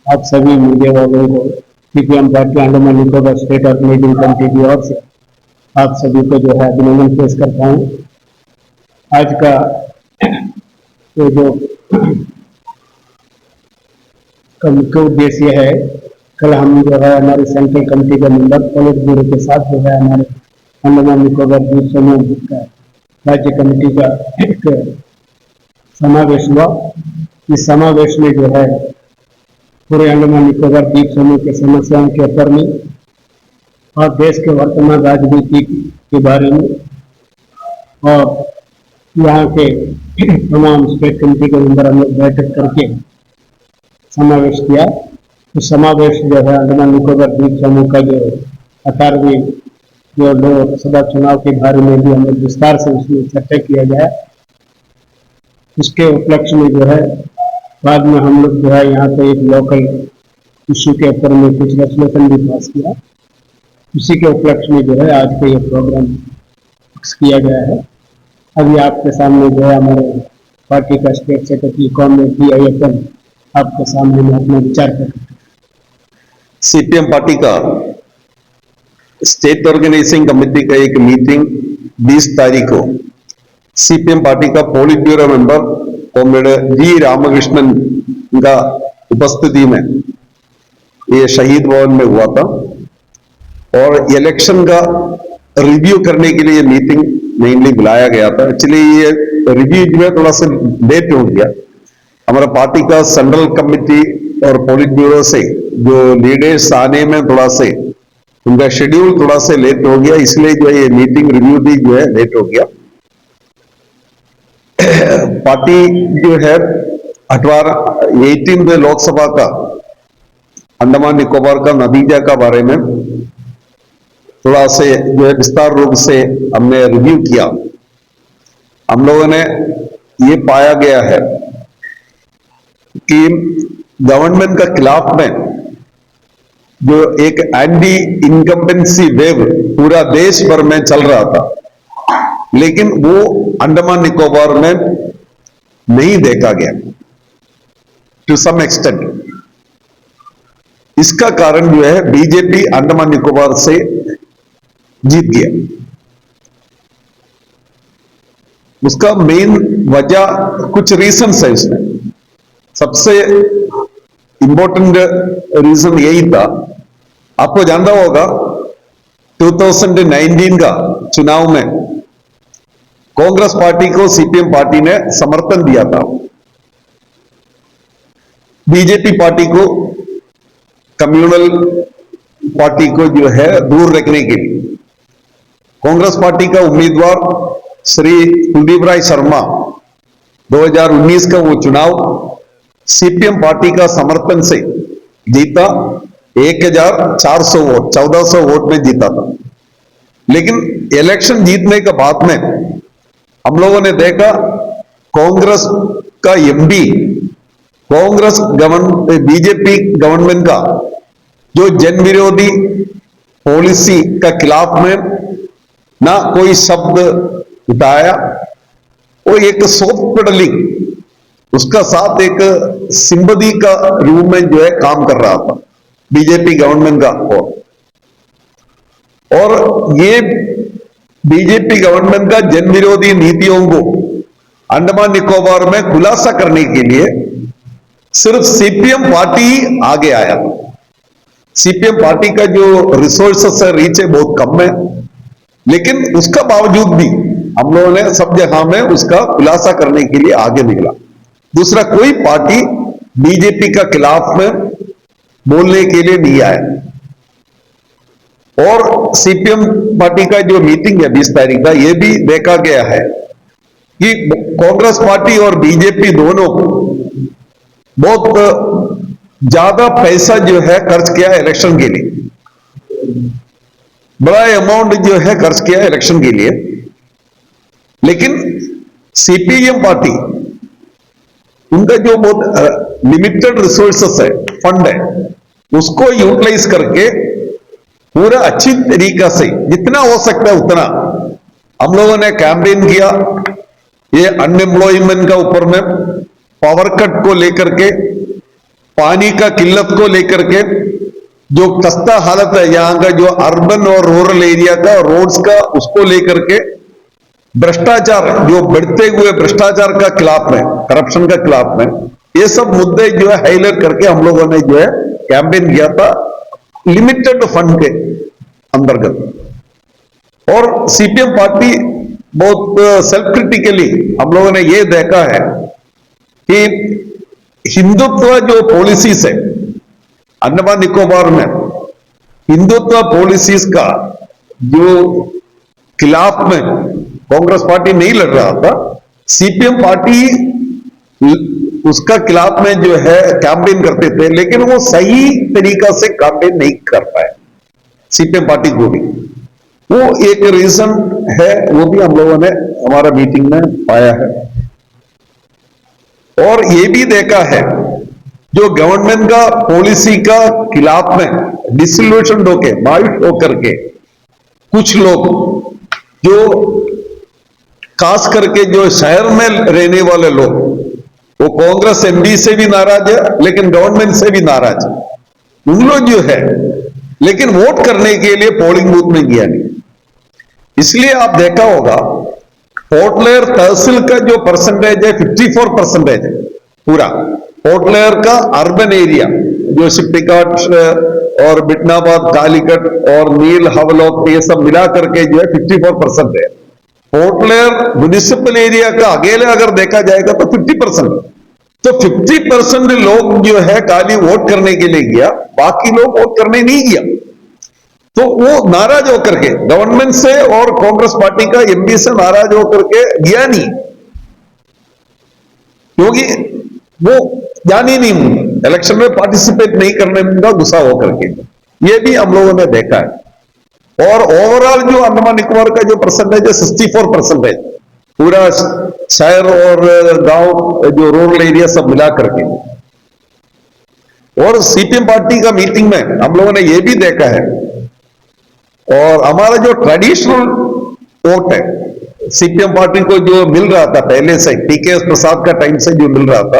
आप सभी मीडिया वालों को CPM party Andaman Nicobar state organising committee की ओर से आप सभी को जो है अभिनंदन पेश करता हूँ। आज का ये जो मुख्य उद्देश्य है, कल हम जो है हमारी सेंट्रल कमेटी के मेंबर पोलिट ब्यूरो के साथ जो है हमारे अंडमान निकोबार द्वीप समूह का राज्य कमेटी का एक समावेश हुआ। इस समावेश में जो है पूरे अंडमान निकोबार द्वीप समूह के समस्याओं के ऊपर में और देश के वर्तमान राजनीति के बारे में और यहाँ के तमाम स्टेट कमेटी के मेंबर हम लोग बैठक करके समावेश किया। तो समावेश जो है अंडमान निकोबार द्वीप समूह का जो 18वीं जो लोकसभा चुनाव के बारे में भी हमें विस्तार से उसमें चर्चा किया गया। उसके उपलक्ष्य में जो है बाद में हम लोग जो है यहाँ पे एक लोकल इश्यू के ऊपर में कुछ रेजोल्यूशन भी पास किया। उसी के उपलक्ष्य में जो है आज का ये प्रोग्राम फिक्स किया गया है। अभी आपके सामने जो है हमारे पार्टी का स्टेट सेक्रेटरी कॉमरेड अय्यप्पन आपके सामने में अपना विचार करते हैं। सीपीएम पार्टी का स्टेट ऑर्गेनाइजिंग कमेटी का एक मीटिंग 20 तारीख को सीपीएम पार्टी का पोलिट ब्यूरो मेंबर कॉमरेड जी रामकृष्णन का उपस्थिति में ये शहीद भवन में हुआ था और इलेक्शन का रिव्यू करने के लिए मीटिंग मेनली बुलाया गया था। एक्चुअली ये रिव्यू जो है थोड़ा सा लेट हो गया। हमारा पार्टी का सेंट्रल कमेटी और पोलिट ब्यूरो से जो लीडर्स आने में थोड़ा से उनका शेड्यूल थोड़ा से लेट हो गया, इसलिए जो है ये मीटिंग रिव्यू भी जो है लेट हो गया। पार्टी जो है 18वें लोकसभा का अंडमान निकोबार का नतीजा का बारे में थोड़ा से जो है विस्तार रूप से हमने रिव्यू किया। हम लोगों ने ये पाया गया है कि गवर्नमेंट का खिलाफ में जो एक एंटी इनकम्बेंसी वेव पूरा देश भर में चल रहा था, लेकिन वो अंडमान निकोबार में नहीं देखा गया टू सम एक्सटेंट। इसका कारण जो है बीजेपी अंडमान निकोबार से जीत गया। उसका मेन वजह कुछ रीजंस है। इसमें सबसे इंपॉर्टेंट रीजन यही था, आपको जानना होगा 2019 का चुनाव में कांग्रेस पार्टी को सीपीएम पार्टी ने समर्थन दिया था। बीजेपी पार्टी को कम्युनल पार्टी को जो है दूर रखने के लिए कांग्रेस पार्टी का उम्मीदवार श्री कुलदीप राय शर्मा 2019 का वो चुनाव सीपीएम पार्टी का समर्थन से जीता। 1400 वोट 1400 वोट में जीता था। लेकिन इलेक्शन जीतने के बाद में हम लोगों ने देखा कांग्रेस का MP Congress government BJP government का जो जन विरोधी पॉलिसी का खिलाफ में ना कोई शब्द उठाया। वो एक सॉफ्ट पेडलिंग उसका साथ एक सिंपैथी का रूप में जो है काम कर रहा था बीजेपी गवर्नमेंट का। और ये बीजेपी गवर्नमेंट का जन विरोधी नीतियों को अंडमान निकोबार में खुलासा करने के लिए सिर्फ सीपीएम पार्टी ही आगे आया। सीपीएम पार्टी का जो रिसोर्सेस है, रीच है, बहुत कम है, लेकिन उसका बावजूद भी हम लोगों ने सब जगह में उसका खुलासा करने के लिए आगे निकला। दूसरा कोई पार्टी बीजेपी का खिलाफ में बोलने के लिए नहीं आया। और सीपीएम पार्टी का जो मीटिंग है 20 तारीख का, यह भी देखा गया है कि कांग्रेस पार्टी और बीजेपी दोनों बहुत ज्यादा पैसा जो है खर्च किया है इलेक्शन के लिए। बड़ा अमाउंट जो है खर्च किया है इलेक्शन के लिए। लेकिन सीपीएम पार्टी उनका जो बहुत लिमिटेड रिसोर्सेस है, फंड है, उसको यूटिलाइज करके पूरा अच्छी तरीका से जितना हो सकता है उतना हम लोगों ने कैंपेन किया। ये अनएम्प्लॉयमेंट का ऊपर में पावर कट को लेकर के पानी का किल्लत को लेकर के जो खस्ता हालत है यहाँ का, जो अर्बन और रूरल एरिया का रोड्स का, उसको लेकर के भ्रष्टाचार, जो बढ़ते हुए भ्रष्टाचार का खिलाफ में, करप्शन का खिलाफ में, ये सब मुद्दे जो है हाईलाइट करके हम लोगों ने जो है कैंपेन किया था लिमिटेड फंड के अंतर्गत। और सीपीएम पार्टी बहुत सेल्फ क्रिटिकली हम लोगों ने ये देखा है कि हिंदुत्व जो पॉलिसीज है अंडमान निकोबार में, हिंदुत्व पॉलिसीज का जो खिलाफ में कांग्रेस पार्टी नहीं लड़ रहा था, सीपीएम पार्टी उसका खिलाफ में जो है कैंपेन करते थे, लेकिन वो सही तरीका से कैंपेन नहीं कर पाए सीपीएम पार्टी को भी। वो एक रीजन है, वो भी हम लोगों ने हमारा मीटिंग में पाया है। और ये भी देखा है जो गवर्नमेंट का पॉलिसी का खिलाफ में डिसल्यूशन होके, मायूस होकर के कुछ लोग जो खास करके जो शहर में रहने वाले लोग, वो कांग्रेस एमपी से भी नाराज है लेकिन गवर्नमेंट से भी नाराज है। उन लोग जो है लेकिन वोट करने के लिए पोलिंग बूथ में गया नहीं। इसलिए आप देखा होगा पोर्टलेयर तहसील का जो परसेंटेज है 54% है पूरा। पोर्टलेयर का अर्बन एरिया जो सिप्टिकाट और बिटनाबाद, कालीकट और नील हवलोक, ये सब मिला करके जो है 54% है। पोर्टलेयर म्युनिसिपल एरिया का अकेले अगर देखा जाएगा तो 50%। तो 50% लोग जो है खाली वोट करने के लिए गया, बाकी लोग वोट करने नहीं गया। तो वो नाराज होकर के गवर्नमेंट से और कांग्रेस पार्टी का एमपी से नाराज होकर के गया नहीं, क्योंकि वो जान ही नहीं, इलेक्शन में पार्टिसिपेट नहीं करने का गुस्सा होकर के। ये भी हम लोगों ने देखा है। और ओवरऑल जो अंडमान निकोबार का जो परसेंटेज है 64% है, पूरा शहर और गांव जो रूरल एरिया सब मिला करके। और सीपीएम पार्टी का मीटिंग में हम लोगों ने ये भी देखा है, और हमारा जो ट्रेडिशनल वोट है सीपीएम पार्टी को जो मिल रहा था पहले से, टीके प्रसाद का टाइम से जो मिल रहा था,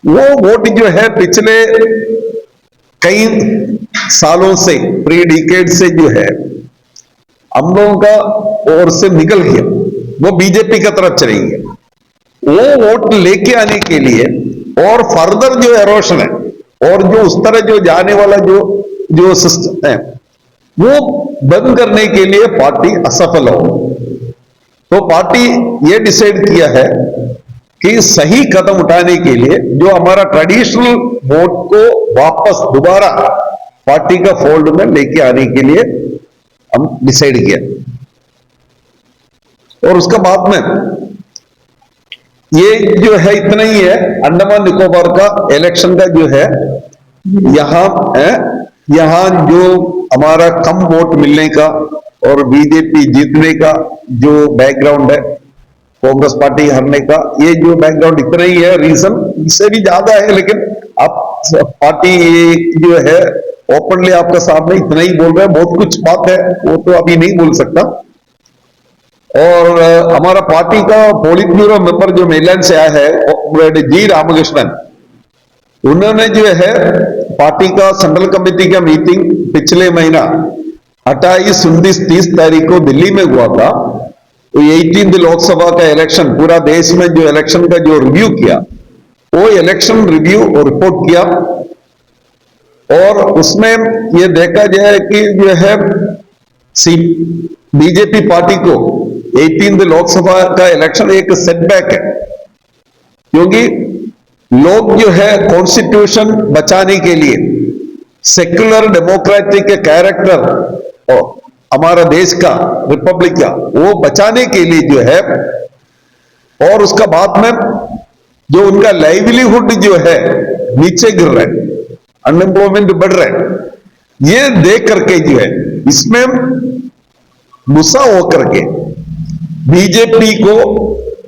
वो वोट जो है पिछले कई सालों से, प्री डिकेड से जो है हम लोगों का ओर से निकल गया, वो बीजेपी की तरफ चली गई। वो वोट लेके आने के लिए और फर्दर जो एरोशन है और जो उस तरह जो जाने वाला जो सिस्टम है वो बंद करने के लिए पार्टी असफल हो। तो पार्टी ये डिसाइड किया है कि सही कदम उठाने के लिए जो हमारा ट्रेडिशनल वोट को वापस दोबारा पार्टी का फोल्ड में लेके आने के लिए हम डिसाइड किया। और उसका बाद में ये जो है इतना ही है, अंडमान निकोबार का इलेक्शन का जो है यहां जो हमारा कम वोट मिलने का और बीजेपी जीतने का जो बैकग्राउंड है, कांग्रेस पार्टी हारने का, ये जो बैकग्राउंड इतना ही है, रीजन इससे भी ज्यादा है, लेकिन आप पार्टी जो है ओपनली आपका सामने इतना ही बोल रहे हैं। बहुत कुछ बात है वो तो अभी नहीं बोल सकता। और हमारा पार्टी का पोलिट ब्यूरो मेंबर जो मेलैंड से आया है जी रामकृष्णन, उन्होंने जो है पार्टी का सेंट्रल कमेटी का मीटिंग पिछले महीना 28, 29, 30 तारीख को दिल्ली में हुआ था। तो 18th लोकसभा का इलेक्शन, पूरा देश में जो इलेक्शन का जो रिव्यू किया, वो इलेक्शन रिव्यू और रिपोर्ट किया। और उसमें ये देखा जाए कि जो है बीजेपी पार्टी को 18th लोकसभा का इलेक्शन एक सेटबैक है, क्योंकि लोग जो है कॉन्स्टिट्यूशन बचाने के लिए, सेक्युलर डेमोक्रेटिक कैरेक्टर और हमारा देश का, रिपब्लिक का, वो बचाने के लिए जो है, और उसका बाद में जो उनका लाइवलीहुड जो है नीचे गिर रहा है, अनएम्प्लॉयमेंट बढ़ रहा है, ये देख करके जो है इसमें गुस्सा होकर के बीजेपी को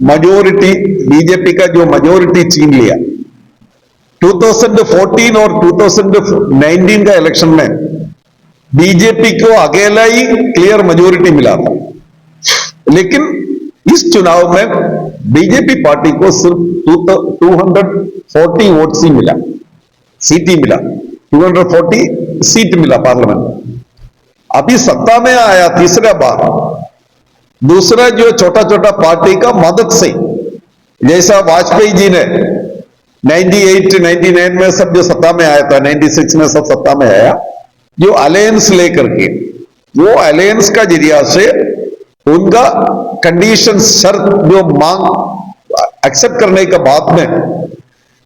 मेजोरिटी, बीजेपी का जो मेजोरिटी छीन लिया। 2014 और 2019 का इलेक्शन में बीजेपी को अकेला ही क्लियर मेजोरिटी मिला था, लेकिन इस चुनाव में बीजेपी पार्टी को सिर्फ 240 वोट्स ही मिला। सीट ही मिला, 240 सीट मिला पार्लियामेंट में। अभी सत्ता में आया तीसरा बार, दूसरा जो छोटा छोटा पार्टी का मदद से, जैसा वाजपेयी जी ने 98 99 में सब जो सत्ता में आया था, 96 में सब सत्ता में आया, जो अलायंस लेकर के, वो अलायंस का जरिया से उनका कंडीशन शर्त जो मांग एक्सेप्ट करने के बाद में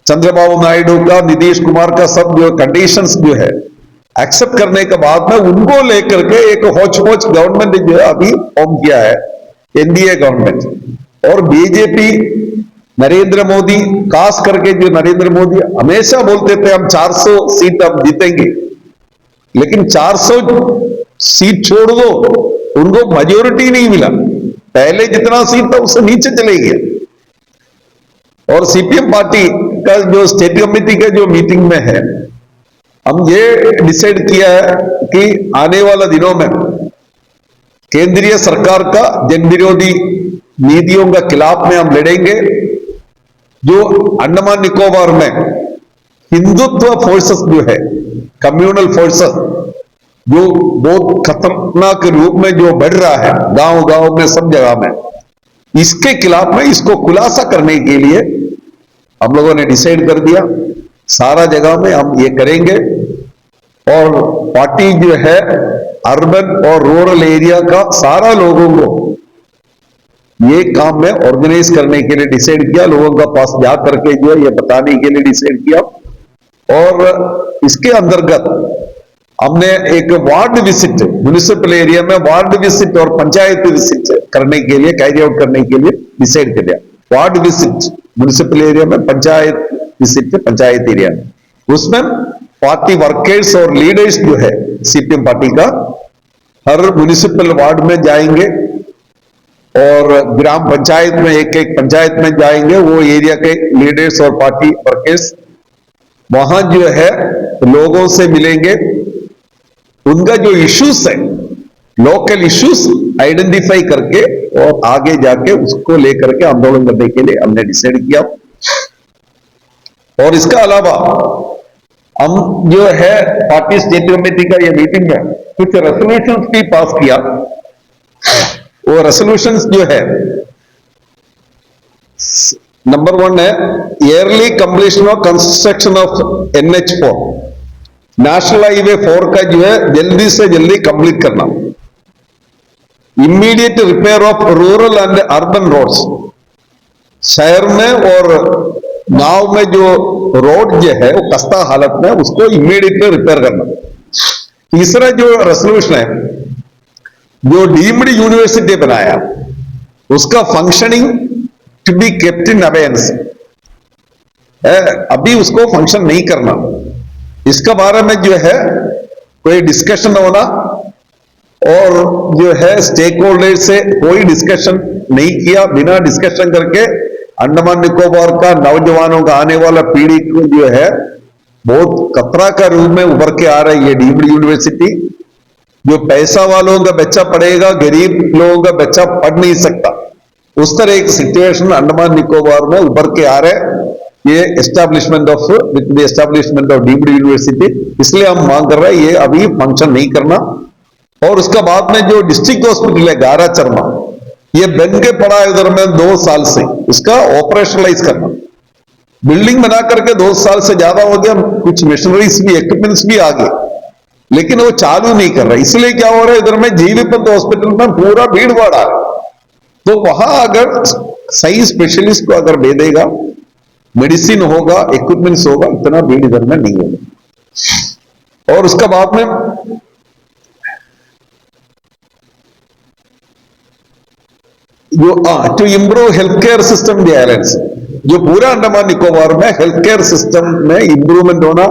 चंद्रबाबू नायडू का, नीतीश कुमार का सब जो कंडीशंस जो है एक्सेप्ट करने के बाद में उनको लेकर के एक होच पोच गवर्नमेंट जो है अभी फॉर्म किया है, एनडीए गवर्नमेंट। और बीजेपी नरेंद्र मोदी, खास करके जो नरेंद्र मोदी हमेशा बोलते थे हम 400 सीट अब जीतेंगे, लेकिन 400 सीट छोड़ दो, उनको मेजोरिटी नहीं मिला, पहले जितना सीट था उससे नीचे चले गए। और सीपीएम पार्टी का जो स्टेट कमेटी का जो मीटिंग में है, हम ये डिसाइड किया है कि आने वाला दिनों में केंद्रीय सरकार का जन विरोधी नीतियों के खिलाफ में हम लड़ेंगे। जो अंडमान निकोबार में हिंदुत्व फोर्सेस जो है, कम्युनल फोर्सेस जो बहुत खतरनाक रूप में जो बढ़ रहा है गांव गांव में सब जगह में, इसके खिलाफ में इसको खुलासा करने के लिए हम लोगों ने डिसाइड कर दिया, सारा जगह में हम ये करेंगे। और पार्टी जो है अर्बन और रूरल एरिया का सारा लोगों को ये काम में ऑर्गेनाइज करने के लिए डिसाइड किया, लोगों का पास जा करके जो है ये बताने के लिए डिसाइड किया। और इसके अंतर्गत हमने एक वार्ड विजिट, म्युनिसिपल एरिया में वार्ड विजिट और पंचायत विजिट करने के लिए, कैरी आउट करने के लिए डिसाइड कर दिया। वार्ड विजिट म्युनिसिपल एरिया में, पंचायत विजिट पंचायत एरिया में, उसमें पार्टी वर्कर्स और लीडर्स जो है सीपीएम पार्टी का हर म्युनिसिपल वार्ड में जाएंगे और ग्राम पंचायत में, एक एक पंचायत में जाएंगे, वो एरिया के लीडर्स और पार्टी वर्कर्स वहां जो है लोगों से मिलेंगे, उनका जो इश्यूज है, लोकल इश्यूज आइडेंटिफाई करके और आगे जाके उसको लेकर के आंदोलन करने के लिए हमने डिसाइड किया। और इसका अलावा हम जो है पार्टी स्टेट कमेटी का ये मीटिंग है, कुछ रेजोल्यूशंस भी पास किया। वो रेजोल्यूशंस जो है, नंबर 1 है early completion of construction of NH4, national highway 4 का जो है जल्दी से जल्दी कंप्लीट करना। Immediate repair of rural and urban roads, शहर में और गांव में जो रोड जो है वो खस्ता हालत में, उसको इमीडिएटली रिपेयर करना। तीसरा जो रेजोल्यूशन है, जो डीम्ड यूनिवर्सिटी बनाया उसका functioning to be kept in abeyance, अभी उसको फंक्शन नहीं करना, इसका बारे में जो है कोई डिस्कशन होना। और जो है स्टेक होल्डर से कोई डिस्कशन नहीं किया, बिना डिस्कशन करके अंडमान निकोबार का नौजवानों का, आने वाला पीढ़ी को जो है बहुत खतरा का रूप में उभर के आ रही है डीम्ड यूनिवर्सिटी। जो पैसा वालों का बच्चा पढ़ेगा, गरीब लोगों का बच्चा पढ़ नहीं सकता, उस तरह एक सिचुएशन अंडमान निकोबार में उभर के आ रहे। ये establishment of, with the establishment of deemed university, इसलिए हम मांग कर रहे हैं ये अभी फंक्शन नहीं करना। और उसका बाद में जो डिस्ट्रिक्ट हॉस्पिटल है गारा चरमा, ये बन के पड़ा है उधर में 2 साल से, इसका ऑपरेशनलाइज करना। बिल्डिंग बना करके 2 साल से ज्यादा हो गया, कुछ मशीनरीज भी, इक्विपमेंट्स भी आ गए, लेकिन वो चालू नहीं कर रहा। इसलिए क्या हो रहा है, इधर में जीवीपंत हॉस्पिटल में पूरा भीड़ भाड़ है, तो वहां अगर सही स्पेशलिस्ट को अगर दे देगा, मेडिसिन होगा, इक्विपमेंट्स होगा, इतना भीड़ इधर में नहीं होगा। और उसका बाद में जो to improve health care system the islands, जो पूरा अंडमान निकोबार में हेल्थ केयर सिस्टम में इंप्रूवमेंट होना।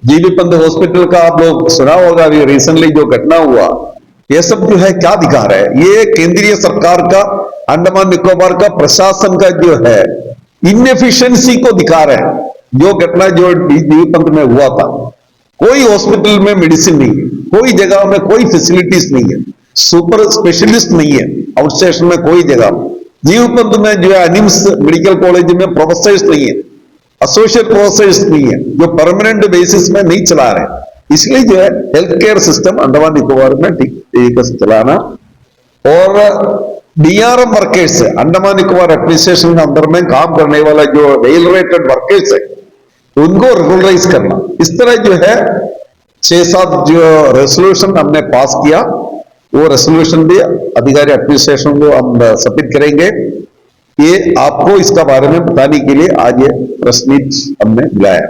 जीवीपंत हॉस्पिटल का आप लोग सुना होगा, अभी रिसेंटली जो घटना हुआ, ये सब जो है क्या दिखा रहा है, ये केंद्रीय सरकार का, अंडमान निकोबार का प्रशासन का जो है इनएफिशिएंसी को दिखा रहे हैं। जो घटना जो जीवीपंत में हुआ था, कोई हॉस्पिटल में मेडिसिन नहीं है, कोई जगह में कोई फैसिलिटीज नहीं है, सुपर स्पेशलिस्ट नहीं है, आउटस्टेशन में कोई जगह। जीवीपंत में जो है निम्स मेडिकल कॉलेज में प्रोफेसर्स नहीं है, एसोसिएट प्रोफेसर्स नहीं है, जो परमानेंट बेसिस में नहीं चला रहे। इसलिए जो है health care system Andaman Nicobar में ठीक तरीके से चलाना, और DRM workers, Andaman Nicobar administration के अंदर में काम करने वाला जो वेल रेटेड वर्कर्स है उनको रेगुलराइज करना। इस तरह जो है 6-7 जो रेजोल्यूशन हमने पास किया, वो रेजोल्यूशन भी अधिकारी एडमिनिस्ट्रेशन को हम सबमिट करेंगे। ये आपको इसका बारे में बताने के लिए आज ये प्रेस मीट हमने बुलाया।